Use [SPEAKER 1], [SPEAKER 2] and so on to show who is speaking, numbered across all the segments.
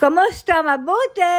[SPEAKER 1] Kamusta? Mabuti?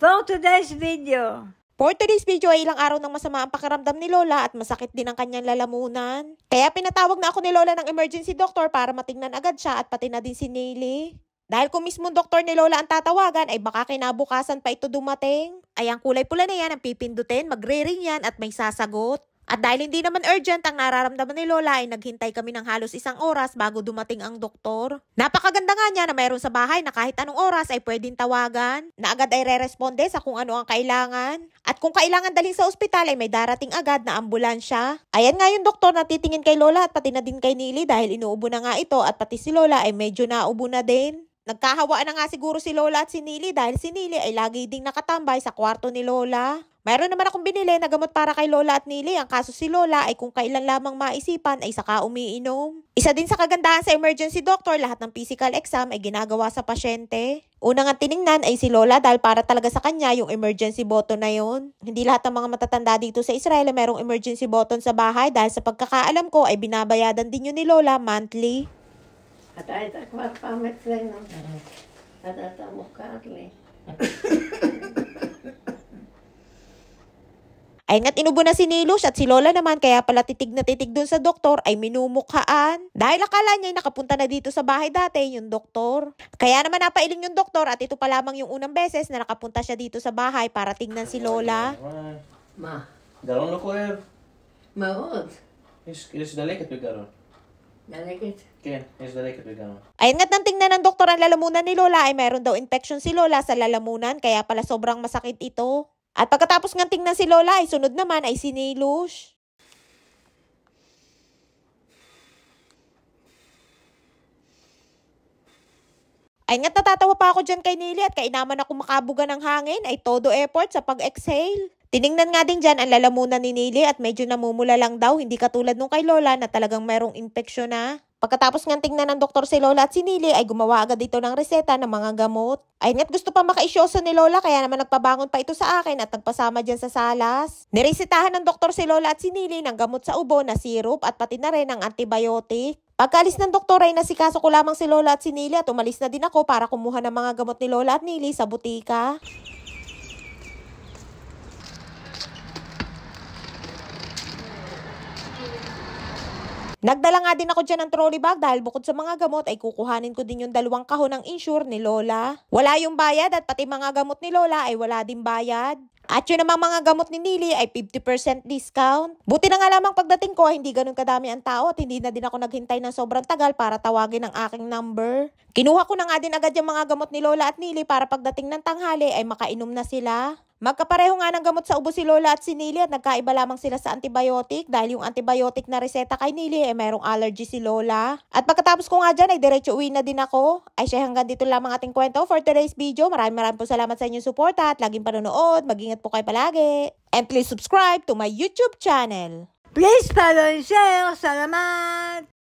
[SPEAKER 1] For today's video.
[SPEAKER 2] For today's video ay ilang araw ng masama ang pakiramdam ni Lola at masakit din ang kanyang lalamunan. Kaya pinatawag na ako ni Lola ng emergency doctor para matingnan agad siya at pati na din si Neely. Dahil kung mismong doktor ni Lola ang tatawagan ay baka kinabukasan pa ito dumating. Ay ang kulay pula na yan ang pipindutin, magre-ring yan at may sasagot. At dahil hindi naman urgent ang nararamdaman ni Lola ay naghintay kami ng halos 1 oras bago dumating ang doktor. Napakaganda nga niya na mayroon sa bahay na kahit anong oras ay pwedeng tawagan, na agad ay re-responde sa kung ano ang kailangan. At kung kailangan dalhin sa ospital ay may darating agad na ambulansya. Ayan nga yung doktor na titingin kay Lola at pati na din kay Neely dahil inuubo na nga ito at pati si Lola ay medyo naubo na din. Nagkahawaan na nga siguro si Lola at si Neely dahil si Neely ay lagi ding nakatambay sa kwarto ni Lola. Mayroon naman akong binili na gamot para kay Lola at Neely. Ang kaso si Lola ay kung kailan lamang maisipan ay saka umiinom. Isa din sa kagandahan sa emergency doctor, lahat ng physical exam ay ginagawa sa pasyente. Unang ang tiningnan ay si Lola dahil para talaga sa kanya yung emergency button na yon. Hindi lahat ng mga matatanda dito sa Israel ay mayroong emergency button sa bahay dahil sa pagkakaalam ko ay binabayadan din yun ni Lola monthly.
[SPEAKER 1] אתה היית כבר פעם אצלנו, אז אתה מוכר לי.
[SPEAKER 2] Ay nga't inubo na si Nilush at si Lola naman kaya pala titig na titig dun sa doktor ay minumukhaan. Dahil akala niya ay nakapunta na dito sa bahay dati yung doktor. Kaya naman napailing yung doktor at ito pa lamang yung unang beses na nakapunta siya dito sa bahay para tingnan si Lola.
[SPEAKER 1] מה?
[SPEAKER 3] גרון לא כואב?
[SPEAKER 1] מאוד.
[SPEAKER 3] יש דלקת בגרון.
[SPEAKER 1] דלקת?
[SPEAKER 3] כן, יש דלקת בגרון.
[SPEAKER 2] Ayun nga't nang tingnan ng doktor ang lalamunan ni Lola ay meron daw infection si Lola sa lalamunan kaya pala sobrang masakit ito. At pagkatapos ng tingnan si Lola ay sunod naman ay si Nilush. Ay nga't natatawa pa ako dyan kay Neely at kainaman ako makabuga ng hangin ay todo effort sa pag-exhale. Tiningnan nga din dyan ang lalamunan ni Neely at medyo namumula lang daw, hindi katulad nung kay Lola na talagang mayroong infeksyon na. Pagkatapos nga tingnan ng doktor si Lola at si Neely ay gumawa agad ito ng reseta ng mga gamot. Ay nga't gusto pa makaisyoso ni Lola kaya naman nagpabangon pa ito sa akin at nagpasama dyan sa salas. Niresetahan ng doktor si Lola at si Neely ng gamot sa ubo na syrup at pati na rin ng antibiotic. Pagkaalis ng doktor ay nasikaso ko lamang si Lola at si Neely at umalis na din ako para kumuha ng mga gamot ni Lola at Neely sa butika. Nagdala nga din ako dyan ng trolley bag dahil bukod sa mga gamot ay kukuhanin ko din yung 2 kahon ng insure ni Lola. Wala yung bayad at pati mga gamot ni Lola ay wala din bayad. At yun namang mga gamot ni Neely ay 50% discount. Buti na nga lamang pagdating ko ay hindi ganun kadami ang tao at hindi na din ako naghintay ng sobrang tagal para tawagin ang aking number. Kinuha ko na nga din agad yung mga gamot ni Lola at Neely para pagdating ng tanghali ay makainom na sila. Magkapareho nga ng gamot sa ubo si Lola at si Neely at nagkaiba lamang sila sa antibiotic dahil yung antibiotic na reseta kay Neely ay mayroong allergy si Lola. At pagkatapos ko nga dyan ay diretso uwi na din ako. Ay siya hanggang dito lamang ating kwento for today's video. Maraming po salamat sa inyong suporta at laging panonood. Mag-ingat po kayo palagi. And please subscribe to my YouTube channel.
[SPEAKER 1] Please follow and share. Salamat!